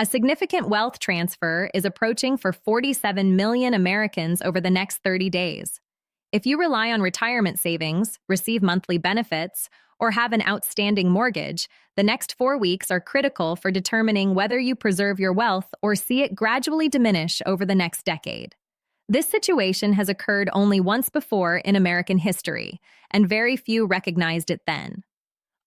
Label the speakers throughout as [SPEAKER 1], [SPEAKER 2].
[SPEAKER 1] A significant wealth transfer is approaching for 47 million Americans over the next 30 days. If you rely on retirement savings, receive monthly benefits, or have an outstanding mortgage, the next 4 weeks are critical for determining whether you preserve your wealth or see it gradually diminish over the next decade. This situation has occurred only once before in American history, and very few recognized it then.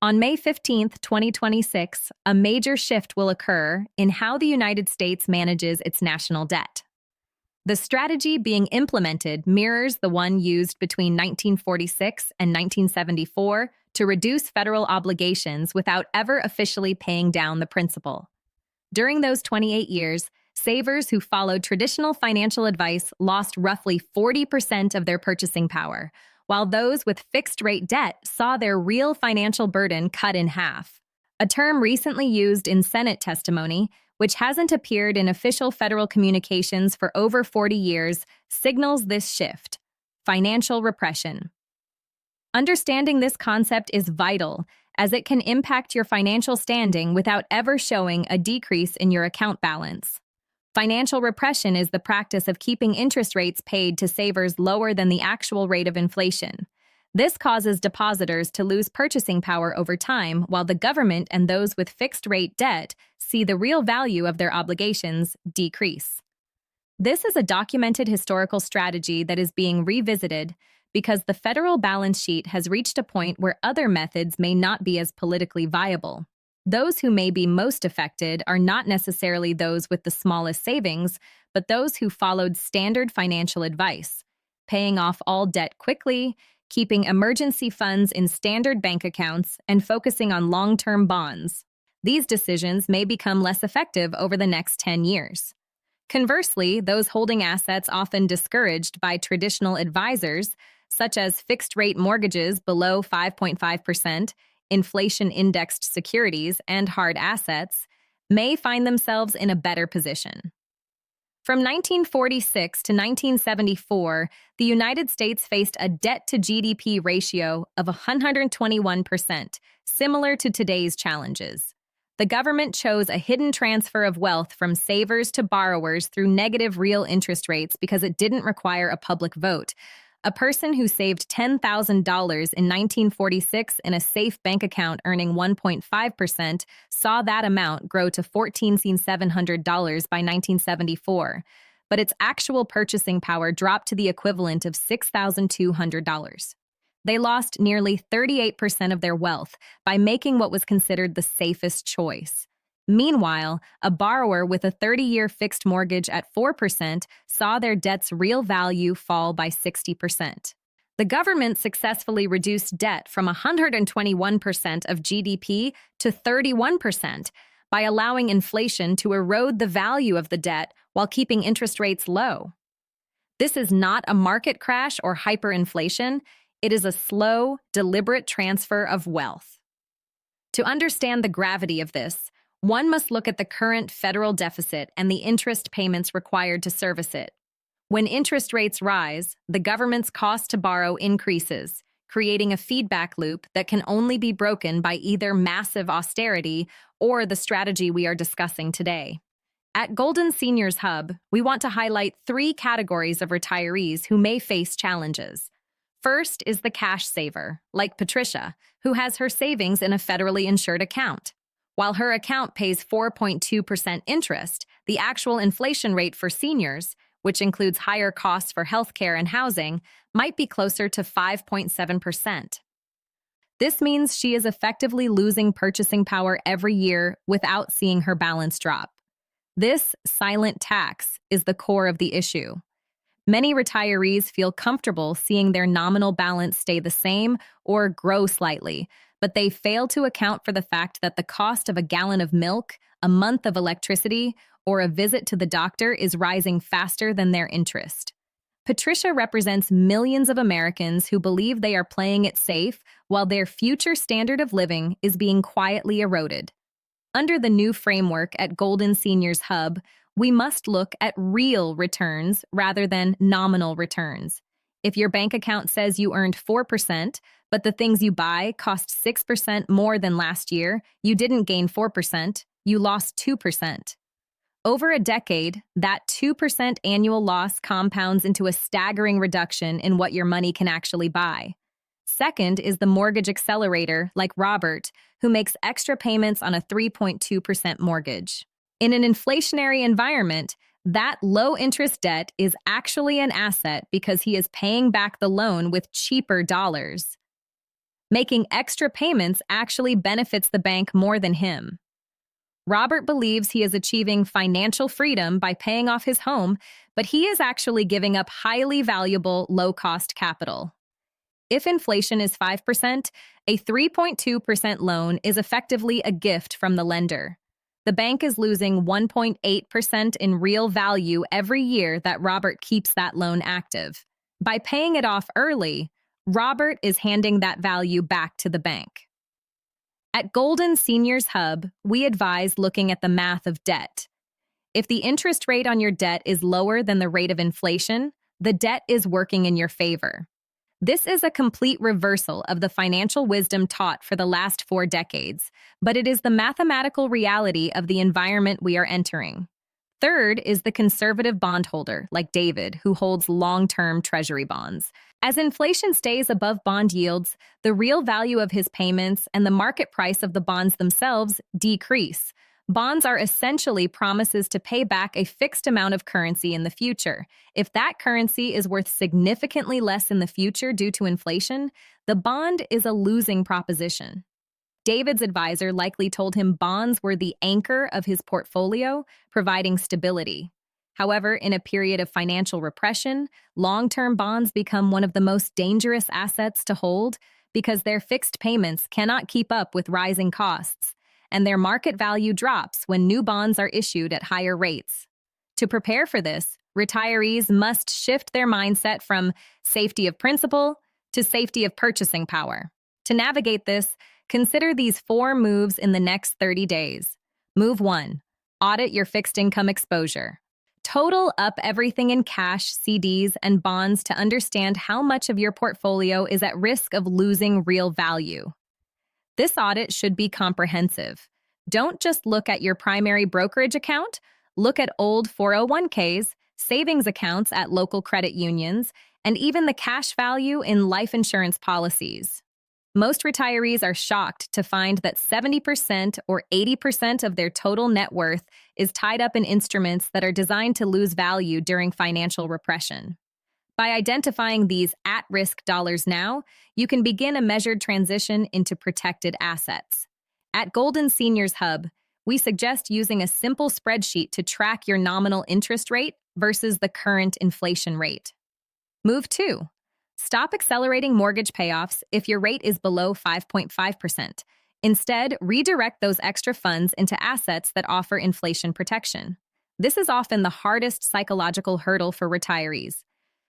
[SPEAKER 1] On May 15, 2026, a major shift will occur in how the United States manages its national debt. The strategy being implemented mirrors the one used between 1946 and 1974 to reduce federal obligations without ever officially paying down the principal. During those 28 years, savers who followed traditional financial advice lost roughly 40% of their purchasing power, while those with fixed-rate debt saw their real financial burden cut in half. A term recently used in Senate testimony, which hasn't appeared in official federal communications for over 40 years, signals this shift: financial repression. Understanding this concept is vital, as it can impact your financial standing without ever showing a decrease in your account balance. Financial repression is the practice of keeping interest rates paid to savers lower than the actual rate of inflation. This causes depositors to lose purchasing power over time, while the government and those with fixed-rate debt see the real value of their obligations decrease. This is a documented historical strategy that is being revisited because the federal balance sheet has reached a point where other methods may not be as politically viable. Those who may be most affected are not necessarily those with the smallest savings, but those who followed standard financial advice, paying off all debt quickly, keeping emergency funds in standard bank accounts, and focusing on long-term bonds. These decisions may become less effective over the next 10 years. Conversely, those holding assets often discouraged by traditional advisors, such as fixed-rate mortgages below 5.5%, inflation-indexed securities, and hard assets, may find themselves in a better position. From 1946 to 1974, the United States faced a debt-to-GDP ratio of 121%, similar to today's challenges. The government chose a hidden transfer of wealth from savers to borrowers through negative real interest rates because it didn't require a public vote. A person who saved $10,000 in 1946 in a safe bank account earning 1.5% saw that amount grow to $14,700 by 1974, but its actual purchasing power dropped to the equivalent of $6,200. They lost nearly 38% of their wealth by making what was considered the safest choice. Meanwhile, a borrower with a 30-year fixed mortgage at 4% saw their debt's real value fall by 60%. The government successfully reduced debt from 121% of GDP to 31% by allowing inflation to erode the value of the debt while keeping interest rates low. This is not a market crash or hyperinflation. It is a slow, deliberate transfer of wealth. To understand the gravity of this, one must look at the current federal deficit and the interest payments required to service it. When interest rates rise, the government's cost to borrow increases, creating a feedback loop that can only be broken by either massive austerity or the strategy we are discussing today. At Golden Seniors Hub, we want to highlight 3 categories of retirees who may face challenges. First is the cash saver, like Patricia, who has her savings in a federally insured account. While her account pays 4.2% interest, the actual inflation rate for seniors, which includes higher costs for healthcare and housing, might be closer to 5.7%. This means she is effectively losing purchasing power every year without seeing her balance drop. This silent tax is the core of the issue. Many retirees feel comfortable seeing their nominal balance stay the same or grow slightly, but they fail to account for the fact that the cost of a gallon of milk, a month of electricity, or a visit to the doctor is rising faster than their interest. Patricia represents millions of Americans who believe they are playing it safe while their future standard of living is being quietly eroded. Under the new framework at Golden Seniors Hub, we must look at real returns rather than nominal returns. If your bank account says you earned 4%, but the things you buy cost 6% more than last year, you didn't gain 4%, you lost 2%. Over a decade, that 2% annual loss compounds into a staggering reduction in what your money can actually buy. Second is the mortgage accelerator, like Robert, who makes extra payments on a 3.2% mortgage. In an inflationary environment, that low-interest debt is actually an asset because he is paying back the loan with cheaper dollars. Making extra payments actually benefits the bank more than him. Robert believes he is achieving financial freedom by paying off his home, but he is actually giving up highly valuable, low-cost capital. If inflation is 5%, a 3.2% loan is effectively a gift from the lender. The bank is losing 1.8% in real value every year that Robert keeps that loan active. By paying it off early, Robert is handing that value back to the bank. At Golden Seniors Hub, we advise looking at the math of debt. If the interest rate on your debt is lower than the rate of inflation, the debt is working in your favor. This is a complete reversal of the financial wisdom taught for the last 4 decades, but it is the mathematical reality of the environment we are entering. Third is the conservative bondholder, like David, who holds long-term treasury bonds. As inflation stays above bond yields, the real value of his payments and the market price of the bonds themselves decrease. Bonds are essentially promises to pay back a fixed amount of currency in the future. If that currency is worth significantly less in the future due to inflation, the bond is a losing proposition. David's advisor likely told him bonds were the anchor of his portfolio, providing stability. However, in a period of financial repression, long-term bonds become one of the most dangerous assets to hold because their fixed payments cannot keep up with rising costs, and their market value drops when new bonds are issued at higher rates. To prepare for this, retirees must shift their mindset from safety of principal to safety of purchasing power. To navigate this, consider these 4 moves in the next 30 days. Move 1. Audit your fixed income exposure. Total up everything in cash, CDs, and bonds to understand how much of your portfolio is at risk of losing real value. This audit should be comprehensive. Don't just look at your primary brokerage account. Look at old 401ks, savings accounts at local credit unions, and even the cash value in life insurance policies. Most retirees are shocked to find that 70% or 80% of their total net worth is tied up in instruments that are designed to lose value during financial repression. By identifying these at-risk dollars now, you can begin a measured transition into protected assets. At Golden Seniors Hub, we suggest using a simple spreadsheet to track your nominal interest rate versus the current inflation rate. Move 2. Stop accelerating mortgage payoffs if your rate is below 5.5%. Instead, redirect those extra funds into assets that offer inflation protection. This is often the hardest psychological hurdle for retirees.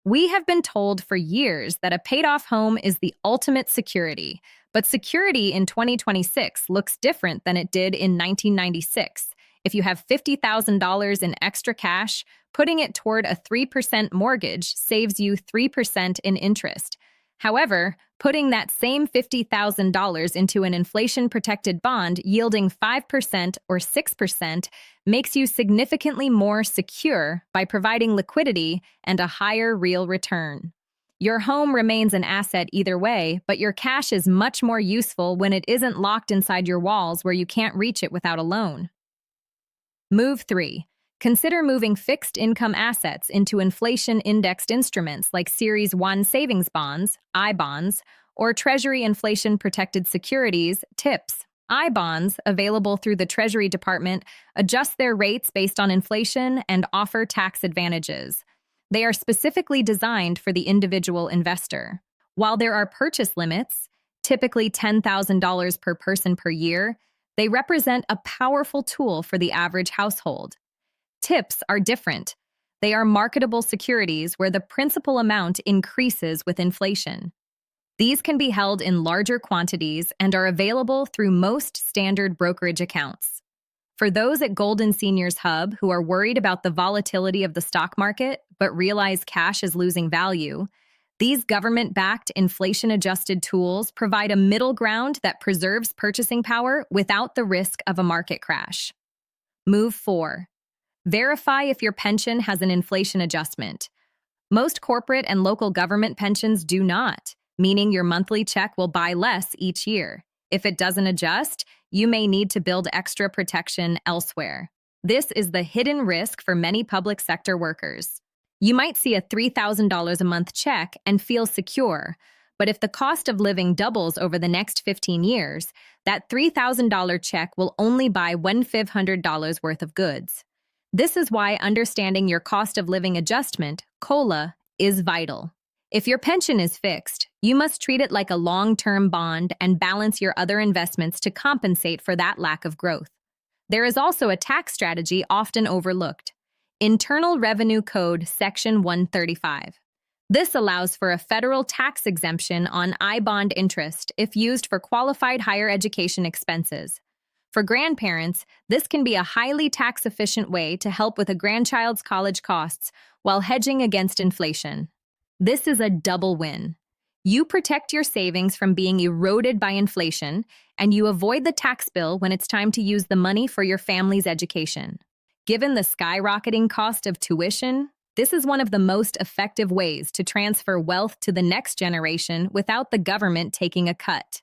[SPEAKER 1] We have been told for years that a paid-off home is the ultimate security, but security in 2026 looks different than it did in 1996. If you have $50,000 in extra cash, putting it toward a 3% mortgage saves you 3% in interest. However, putting that same $50,000 into an inflation-protected bond yielding 5% or 6% makes you significantly more secure by providing liquidity and a higher real return. Your home remains an asset either way, but your cash is much more useful when it isn't locked inside your walls where you can't reach it without a loan. Move 3. Consider moving fixed income assets into inflation-indexed instruments like Series 1 savings bonds, I-bonds, or Treasury inflation-protected securities, TIPS. I-bonds, available through the Treasury Department, adjust their rates based on inflation and offer tax advantages. They are specifically designed for the individual investor. While there are purchase limits, typically $10,000 per person per year, they represent a powerful tool for the average household. TIPS are different. They are marketable securities where the principal amount increases with inflation. These can be held in larger quantities and are available through most standard brokerage accounts. For those at Golden Seniors Hub who are worried about the volatility of the stock market but realize cash is losing value, these government-backed, inflation-adjusted tools provide a middle ground that preserves purchasing power without the risk of a market crash. Move 4. Verify if your pension has an inflation adjustment. Most corporate and local government pensions do not, meaning your monthly check will buy less each year. If it doesn't adjust, you may need to build extra protection elsewhere. This is the hidden risk for many public sector workers. You might see a $3,000 a month check and feel secure, but if the cost of living doubles over the next 15 years, that $3,000 check will only buy $1,500 worth of goods. This is why understanding your cost of living adjustment, COLA, is vital. If your pension is fixed, you must treat it like a long-term bond and balance your other investments to compensate for that lack of growth. There is also a tax strategy often overlooked: Internal Revenue Code Section 135. This allows for a federal tax exemption on I-bond interest if used for qualified higher education expenses. For grandparents, this can be a highly tax-efficient way to help with a grandchild's college costs while hedging against inflation. This is a double win. You protect your savings from being eroded by inflation, and you avoid the tax bill when it's time to use the money for your family's education. Given the skyrocketing cost of tuition, this is one of the most effective ways to transfer wealth to the next generation without the government taking a cut.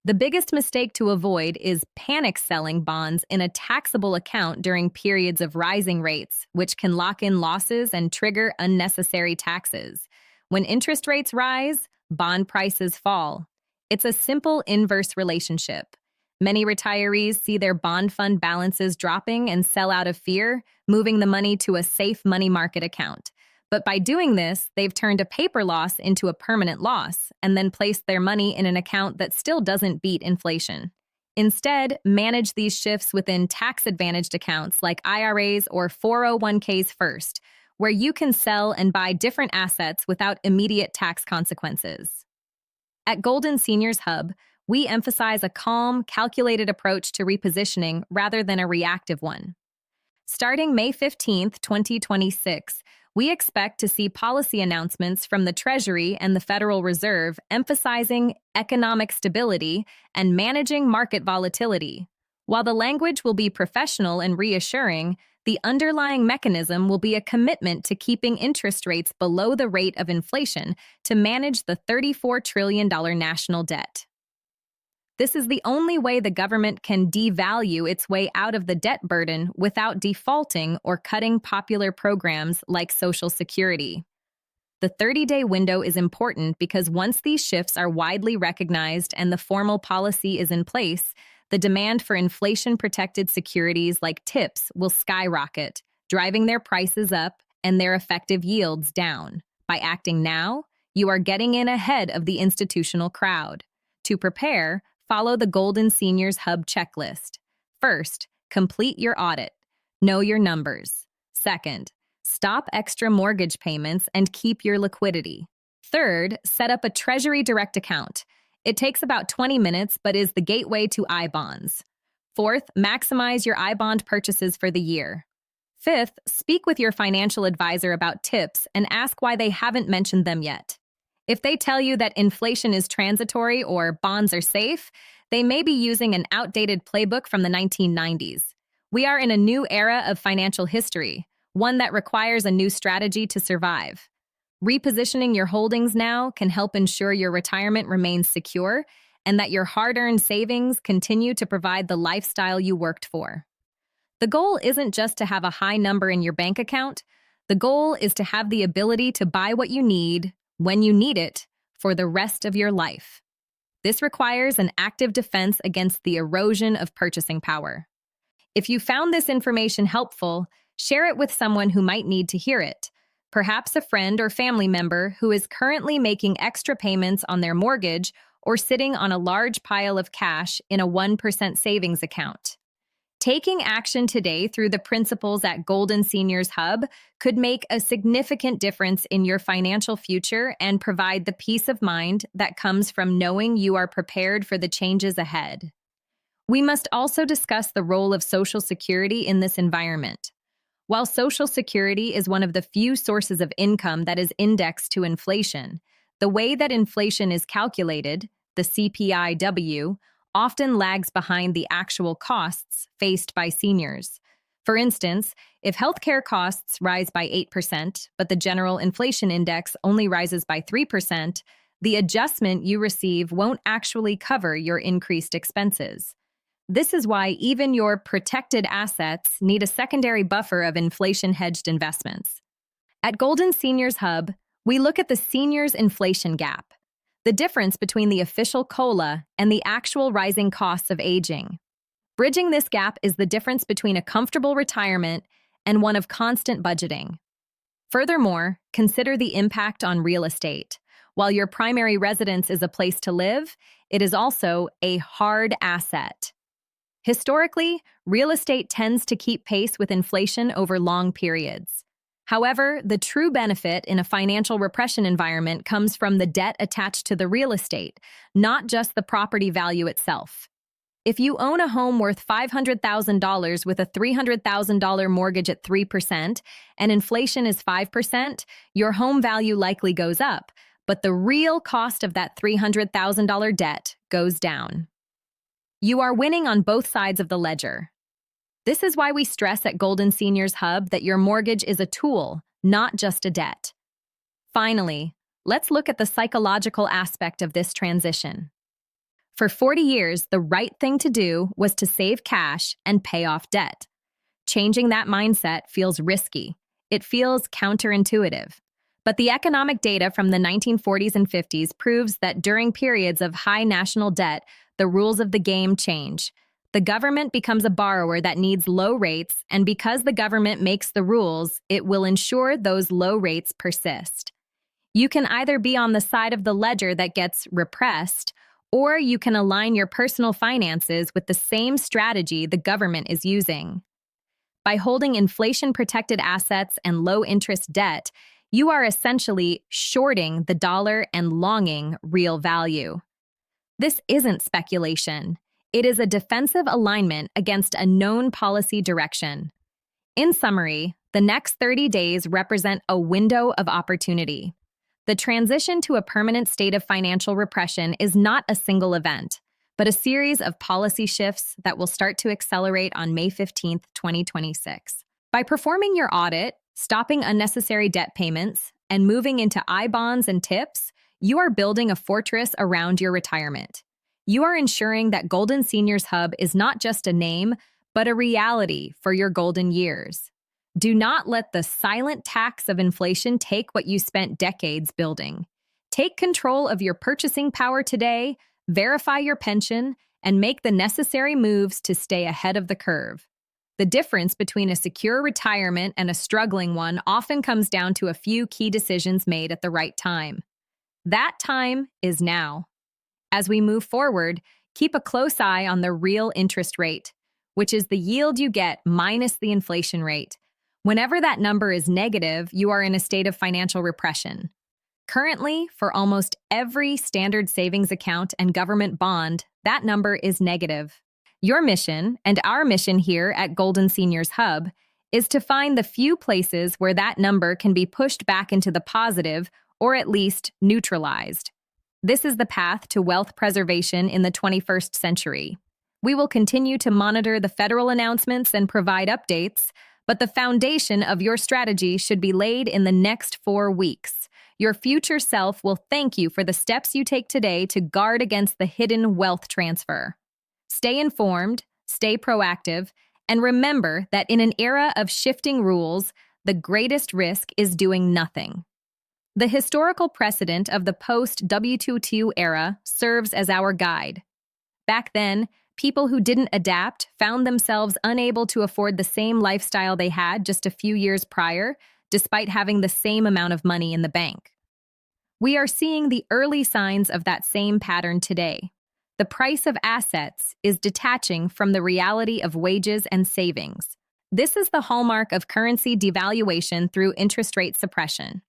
[SPEAKER 1] The biggest mistake to avoid is panic selling bonds in a taxable account during periods of rising rates, which can lock in losses and trigger unnecessary taxes. When interest rates rise, bond prices fall. It's a simple inverse relationship. Many retirees see their bond fund balances dropping and sell out of fear, moving the money to a safe money market account. But by doing this, they've turned a paper loss into a permanent loss and then placed their money in an account that still doesn't beat inflation. Instead, manage these shifts within tax-advantaged accounts like IRAs or 401ks first, where you can sell and buy different assets without immediate tax consequences. At Golden Seniors Hub, we emphasize a calm, calculated approach to repositioning rather than a reactive one. Starting May 15, 2026, we expect to see policy announcements from the Treasury and the Federal Reserve emphasizing economic stability and managing market volatility. While the language will be professional and reassuring, the underlying mechanism will be a commitment to keeping interest rates below the rate of inflation to manage the $34 trillion national debt. This is the only way the government can devalue its way out of the debt burden without defaulting or cutting popular programs like Social Security. The 30-day window is important because once these shifts are widely recognized and the formal policy is in place, the demand for inflation-protected securities like TIPS will skyrocket, driving their prices up and their effective yields down. By acting now, you are getting in ahead of the institutional crowd. To prepare, follow the Golden Seniors Hub checklist. First, complete your audit. Know your numbers. Second, stop extra mortgage payments and keep your liquidity. Third, set up a Treasury Direct account. It takes about 20 minutes but is the gateway to I-bonds. Fourth, maximize your I-bond purchases for the year. Fifth, speak with your financial advisor about tips and ask why they haven't mentioned them yet. If they tell you that inflation is transitory or bonds are safe, they may be using an outdated playbook from the 1990s. We are in a new era of financial history, one that requires a new strategy to survive. Repositioning your holdings now can help ensure your retirement remains secure and that your hard-earned savings continue to provide the lifestyle you worked for. The goal isn't just to have a high number in your bank account. The goal is to have the ability to buy what you need, when you need it, for the rest of your life. This requires an active defense against the erosion of purchasing power. If you found this information helpful, share it with someone who might need to hear it. Perhaps a friend or family member who is currently making extra payments on their mortgage or sitting on a large pile of cash in a 1% savings account. Taking action today through the principles at Golden Seniors Hub could make a significant difference in your financial future and provide the peace of mind that comes from knowing you are prepared for the changes ahead. We must also discuss the role of Social Security in this environment. While Social Security is one of the few sources of income that is indexed to inflation, the way that inflation is calculated, the CPIW, often lags behind the actual costs faced by seniors. For instance, if healthcare costs rise by 8%, but the general inflation index only rises by 3%, the adjustment you receive won't actually cover your increased expenses. This is why even your protected assets need a secondary buffer of inflation-hedged investments. At Golden Seniors Hub, we look at the seniors' inflation gap, the difference between the official COLA and the actual rising costs of aging. Bridging this gap is the difference between a comfortable retirement and one of constant budgeting. Furthermore, consider the impact on real estate. While your primary residence is a place to live, it is also a hard asset. Historically, real estate tends to keep pace with inflation over long periods. However, the true benefit in a financial repression environment comes from the debt attached to the real estate, not just the property value itself. If you own a home worth $500,000 with a $300,000 mortgage at 3% and inflation is 5%, your home value likely goes up, but the real cost of that $300,000 debt goes down. You are winning on both sides of the ledger. This is why we stress at Golden Seniors Hub that your mortgage is a tool, not just a debt. Finally, let's look at the psychological aspect of this transition. For 40 years, the right thing to do was to save cash and pay off debt. Changing that mindset feels risky. It feels counterintuitive. But the economic data from the 1940s and 50s proves that during periods of high national debt, the rules of the game change. The government becomes a borrower that needs low rates, and because the government makes the rules, it will ensure those low rates persist. You can either be on the side of the ledger that gets repressed, or you can align your personal finances with the same strategy the government is using. By holding inflation-protected assets and low-interest debt, you are essentially shorting the dollar and longing real value. This isn't speculation. It is a defensive alignment against a known policy direction. In summary, the next 30 days represent a window of opportunity. The transition to a permanent state of financial repression is not a single event, but a series of policy shifts that will start to accelerate on May 15, 2026. By performing your audit, stopping unnecessary debt payments, and moving into I-bonds and TIPS, you are building a fortress around your retirement. You are ensuring that Golden Seniors Hub is not just a name, but a reality for your golden years. Do not let the silent tax of inflation take what you spent decades building. Take control of your purchasing power today, verify your pension, and make the necessary moves to stay ahead of the curve. The difference between a secure retirement and a struggling one often comes down to a few key decisions made at the right time. That time is now. As we move forward, keep a close eye on the real interest rate, which is the yield you get minus the inflation rate. Whenever that number is negative, you are in a state of financial repression. Currently, for almost every standard savings account and government bond, that number is negative. Your mission, and our mission here at Golden Seniors Hub, is to find the few places where that number can be pushed back into the positive or at least neutralized. This is the path to wealth preservation in the 21st century. We will continue to monitor the federal announcements and provide updates, but the foundation of your strategy should be laid in the next 4 weeks. Your future self will thank you for the steps you take today to guard against the hidden wealth transfer. Stay informed, stay proactive, and remember that in an era of shifting rules, the greatest risk is doing nothing. The historical precedent of the post-W22 era serves as our guide. Back then, people who didn't adapt found themselves unable to afford the same lifestyle they had just a few years prior, despite having the same amount of money in the bank. We are seeing the early signs of that same pattern today. The price of assets is detaching from the reality of wages and savings. This is the hallmark of currency devaluation through interest rate suppression.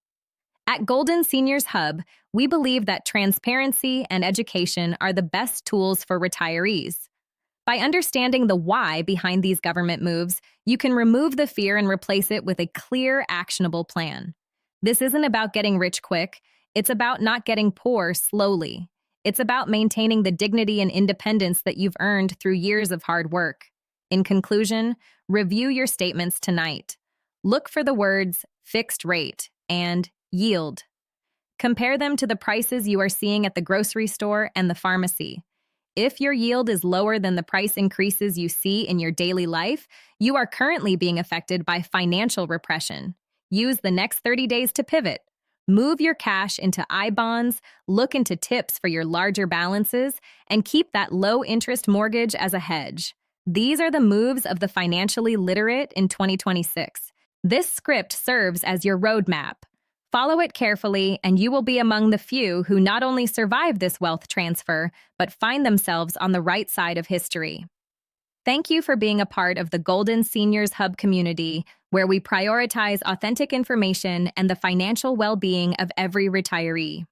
[SPEAKER 1] At Golden Seniors Hub, we believe that transparency and education are the best tools for retirees. By understanding the why behind these government moves, you can remove the fear and replace it with a clear, actionable plan. This isn't about getting rich quick. It's about not getting poor slowly. It's about maintaining the dignity and independence that you've earned through years of hard work. In conclusion, Review your statements tonight. Look for the words fixed rate and yield. Compare them to the prices you are seeing at the grocery store and the pharmacy. If your yield is lower than the price increases you see in your daily life, you are currently being affected by financial repression. Use the next 30 days to pivot. Move your cash into I-bonds, look into tips for your larger balances, and keep that low-interest mortgage as a hedge. These are the moves of the financially literate in 2026. This script serves as your roadmap. Follow it carefully, and you will be among the few who not only survive this wealth transfer, but find themselves on the right side of history. Thank you for being a part of the Golden Seniors Hub community, where we prioritize authentic information and the financial well-being of every retiree.